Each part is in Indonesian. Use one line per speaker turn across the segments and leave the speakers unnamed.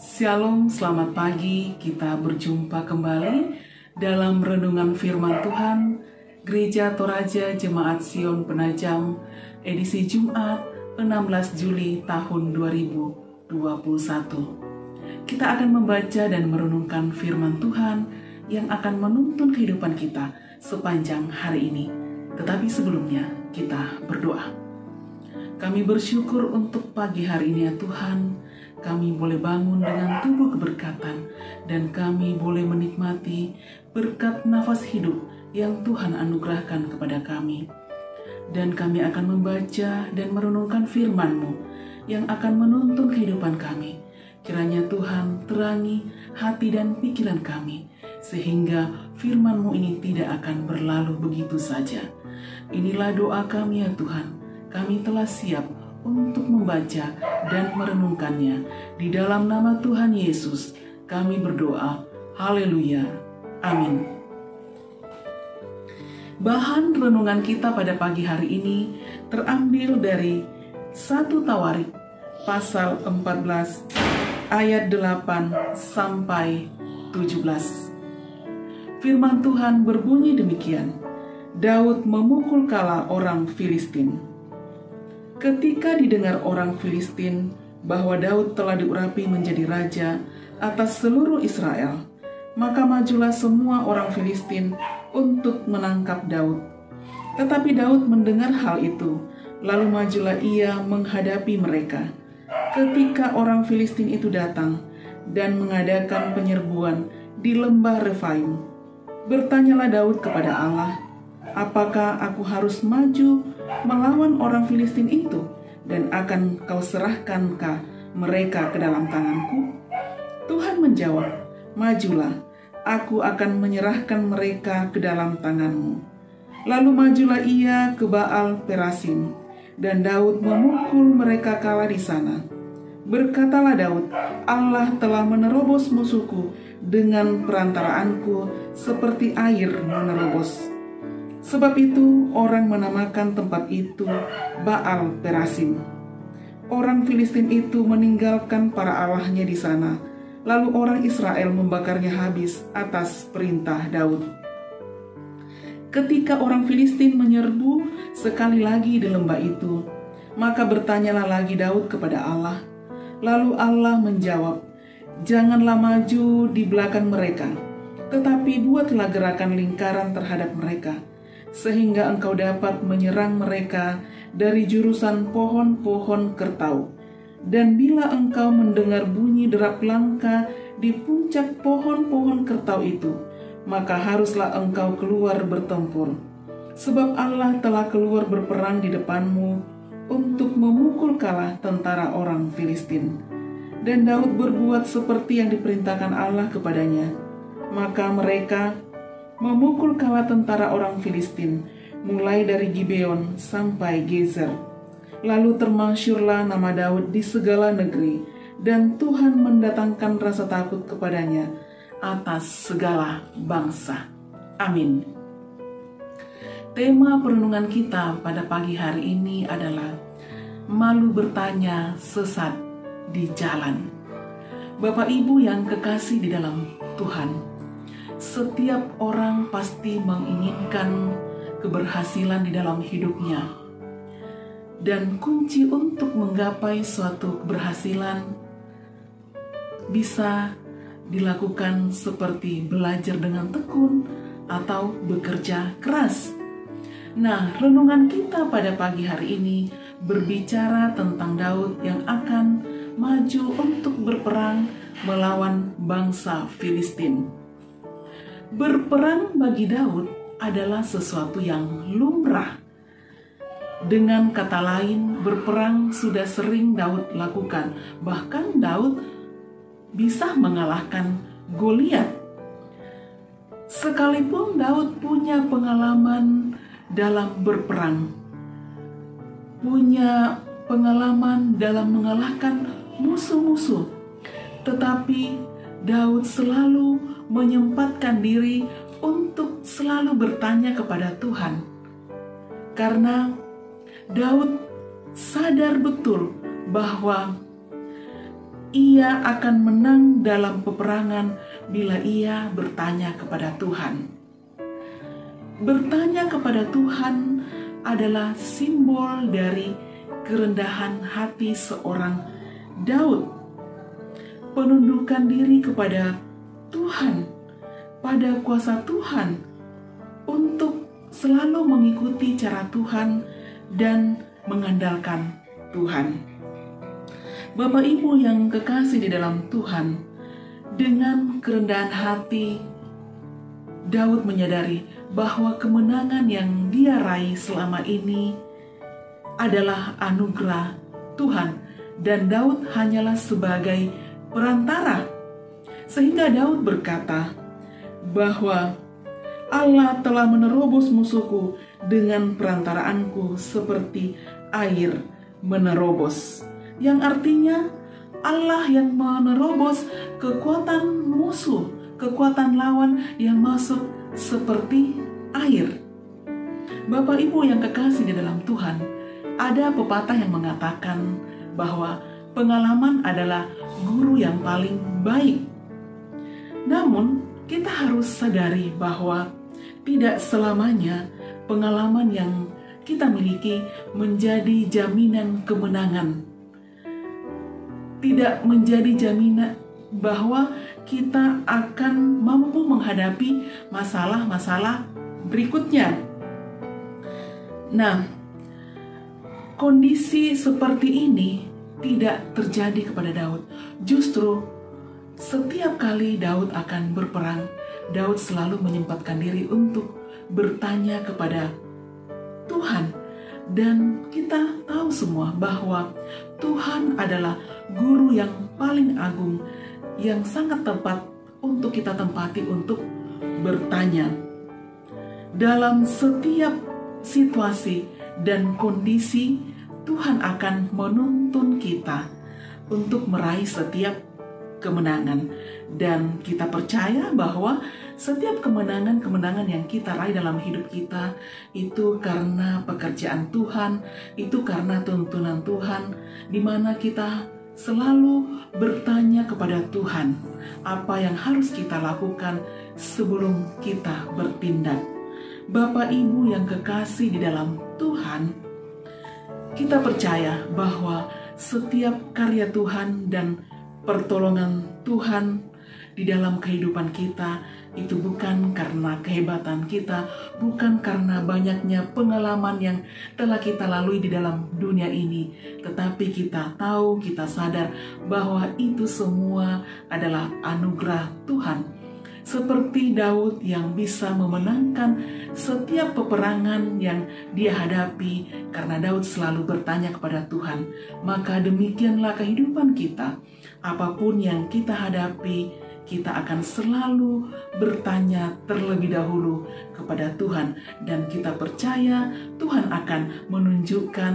Shalom, selamat pagi. Kita berjumpa kembali dalam renungan firman Tuhan Gereja Toraja Jemaat Sion Penajam, edisi Jumat 16 Juli tahun 2021. Kita akan membaca dan merenungkan firman Tuhan yang akan menuntun kehidupan kita sepanjang hari ini. Tetapi sebelumnya kita berdoa. Kami bersyukur untuk pagi hari ini ya Tuhan. Kami boleh bangun dengan tubuh keberkatan dan kami boleh menikmati berkat nafas hidup yang Tuhan anugerahkan kepada kami. Dan kami akan membaca dan merenungkan firman-Mu yang akan menuntun kehidupan kami. Kiranya Tuhan terangi hati dan pikiran kami sehingga firman-Mu ini tidak akan berlalu begitu saja. Inilah doa kami ya Tuhan. Kami telah siap untuk membaca dan merenungkannya. Di dalam nama Tuhan Yesus, kami berdoa. Haleluya. Amin. Bahan renungan kita pada pagi hari ini terambil dari 1 Tawarik pasal 14 ayat 8 sampai 17. Firman Tuhan berbunyi demikian. Daud memukul kala orang Filistin. Ketika didengar orang Filistin bahwa Daud telah diurapi menjadi raja atas seluruh Israel, maka majulah semua orang Filistin untuk menangkap Daud. Tetapi Daud mendengar hal itu, lalu majulah ia menghadapi mereka. Ketika orang Filistin itu datang dan mengadakan penyerbuan di lembah Refaim, bertanyalah Daud kepada Allah, apakah aku harus maju melawan orang Filistin itu dan akan kau serahkankah mereka ke dalam tanganku? Tuhan menjawab, majulah, aku akan menyerahkan mereka ke dalam tanganmu. Lalu majulah ia ke Baal Perasim, dan Daud memukul mereka kalah di sana. Berkatalah Daud, Allah telah menerobos musuhku dengan perantaraanku seperti air menerobos. Sebab itu orang menamakan tempat itu Baal Perasim. Orang Filistin itu meninggalkan para allahnya di sana, lalu orang Israel membakarnya habis atas perintah Daud. Ketika orang Filistin menyerbu sekali lagi di lembah itu, maka bertanyalah lagi Daud kepada Allah. Lalu Allah menjawab, janganlah maju di belakang mereka, tetapi buatlah gerakan lingkaran terhadap mereka, sehingga engkau dapat menyerang mereka dari jurusan pohon-pohon kertau. Dan bila engkau mendengar bunyi derap langka di puncak pohon-pohon kertau itu, maka haruslah engkau keluar bertempur. Sebab Allah telah keluar berperang di depanmu untuk memukul kalah tentara orang Filistin. Dan Daud berbuat seperti yang diperintahkan Allah kepadanya. Maka mereka memukul kalah tentara orang Filistin, mulai dari Gibeon sampai Gezer. Lalu termasyurlah nama Daud di segala negeri, dan Tuhan mendatangkan rasa takut kepadanya atas segala bangsa. Amin. Tema perenungan kita pada pagi hari ini adalah malu bertanya sesat di jalan. Bapak Ibu yang kekasih di dalam Tuhan, setiap orang pasti menginginkan keberhasilan di dalam hidupnya. Dan kunci untuk menggapai suatu keberhasilan bisa dilakukan seperti belajar dengan tekun atau bekerja keras. Nah, renungan kita pada pagi hari ini berbicara tentang Daud yang akan maju untuk berperang melawan bangsa Filistin. Berperang bagi Daud adalah sesuatu yang lumrah. Dengan kata lain, berperang sudah sering Daud lakukan. Bahkan Daud bisa mengalahkan Goliat. Sekalipun Daud punya pengalaman dalam berperang, punya pengalaman dalam mengalahkan musuh-musuh, tetapi Daud selalu menyempatkan diri untuk selalu bertanya kepada Tuhan. Karena Daud sadar betul bahwa ia akan menang dalam peperangan bila ia bertanya kepada Tuhan. Bertanya kepada Tuhan adalah simbol dari kerendahan hati seorang Daud. Penundukan diri kepada Tuhan, pada kuasa Tuhan, untuk selalu mengikuti cara Tuhan dan mengandalkan Tuhan. Bapak Ibu yang kekasih di dalam Tuhan, dengan kerendahan hati, Daud menyadari bahwa kemenangan yang dia raih selama ini adalah anugerah Tuhan, dan Daud hanyalah sebagai perantara. Sehingga Daud berkata bahwa Allah telah menerobos musuhku dengan perantaraanku seperti air menerobos. Yang artinya Allah yang menerobos kekuatan musuh, kekuatan lawan yang masuk seperti air. Bapak Ibu yang kekasih di dalam Tuhan, ada pepatah yang mengatakan bahwa pengalaman adalah guru yang paling baik. Namun, kita harus sadari bahwa tidak selamanya pengalaman yang kita miliki menjadi jaminan kemenangan. Tidak menjadi jaminan bahwa kita akan mampu menghadapi masalah-masalah berikutnya. Nah, kondisi seperti ini tidak terjadi kepada Daud. Justru setiap kali Daud akan berperang, Daud selalu menyempatkan diri untuk bertanya kepada Tuhan. Dan kita tahu semua bahwa Tuhan adalah guru yang paling agung, yang sangat tepat untuk kita tempati untuk bertanya. Dalam setiap situasi dan kondisi, Tuhan akan menuntun kita untuk meraih setiap kemenangan. Dan kita percaya bahwa setiap kemenangan yang kita raih dalam hidup kita itu karena pekerjaan Tuhan, itu karena tuntunan Tuhan, di mana kita selalu bertanya kepada Tuhan apa yang harus kita lakukan sebelum kita bertindak. Bapak Ibu yang kekasih di dalam Tuhan, kita percaya bahwa setiap karya Tuhan dan pertolongan Tuhan di dalam kehidupan kita itu bukan karena kehebatan kita, bukan karena banyaknya pengalaman yang telah kita lalui di dalam dunia ini, tetapi kita tahu, kita sadar bahwa itu semua adalah anugerah Tuhan. Seperti Daud yang bisa memenangkan setiap peperangan yang dia hadapi karena Daud selalu bertanya kepada Tuhan. Maka demikianlah kehidupan kita. Apapun yang kita hadapi, kita akan selalu bertanya terlebih dahulu kepada Tuhan. Dan kita percaya Tuhan akan menunjukkan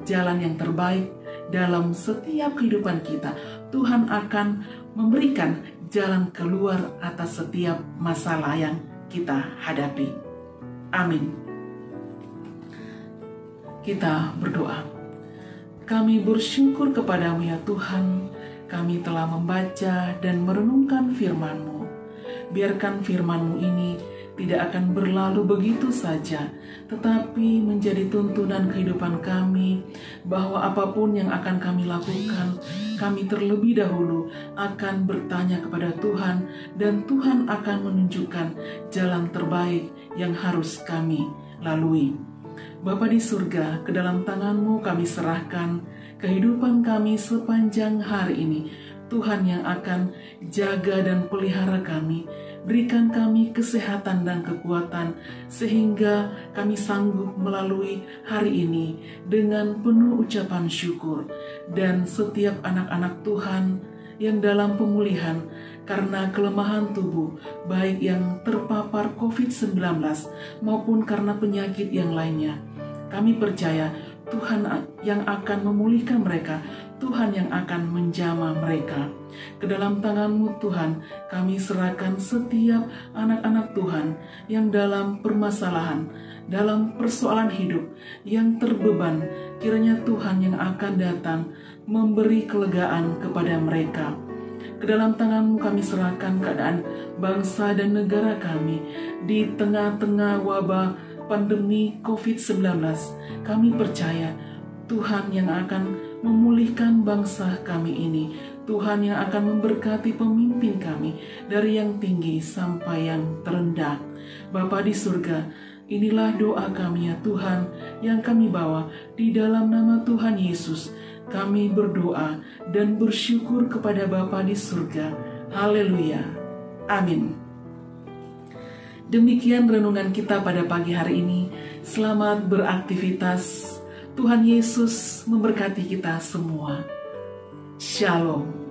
jalan yang terbaik dalam setiap kehidupan kita. Tuhan akan memberikan jalan keluar atas setiap masalah yang kita hadapi. Amin. Kita berdoa. Kami bersyukur kepadamu ya Tuhan, kami telah membaca dan merenungkan firman-Mu. Biarkan firman-Mu ini tidak akan berlalu begitu saja, tetapi menjadi tuntunan kehidupan kami, bahwa apapun yang akan kami lakukan, kami terlebih dahulu akan bertanya kepada Tuhan, dan Tuhan akan menunjukkan jalan terbaik yang harus kami lalui. Bapa di surga, ke dalam tangan-Mu kami serahkan kehidupan kami sepanjang hari ini. Tuhan yang akan jaga dan pelihara kami, berikan kami kesehatan dan kekuatan, sehingga kami sanggup melalui hari ini dengan penuh ucapan syukur. Dan setiap anak-anak Tuhan yang dalam pemulihan karena kelemahan tubuh, baik yang terpapar COVID-19 maupun karena penyakit yang lainnya, kami percaya Tuhan yang akan memulihkan mereka. Tuhan yang akan menjamah mereka. Ke dalam tangan-Mu Tuhan, kami serahkan setiap anak-anak Tuhan yang dalam permasalahan, dalam persoalan hidup, yang terbeban. Kiranya Tuhan yang akan datang memberi kelegaan kepada mereka. Ke dalam tangan-Mu kami serahkan keadaan bangsa dan negara kami di tengah-tengah wabah pandemi COVID-19. Kami percaya Tuhan yang akan memulihkan bangsa kami ini. Tuhan yang akan memberkati pemimpin kami dari yang tinggi sampai yang terendah. Bapa di surga, inilah doa kami ya Tuhan yang kami bawa di dalam nama Tuhan Yesus. Kami berdoa dan bersyukur kepada Bapa di surga. Haleluya. Amin. Demikian renungan kita pada pagi hari ini. Selamat beraktivitas. Tuhan Yesus memberkati kita semua. Shalom.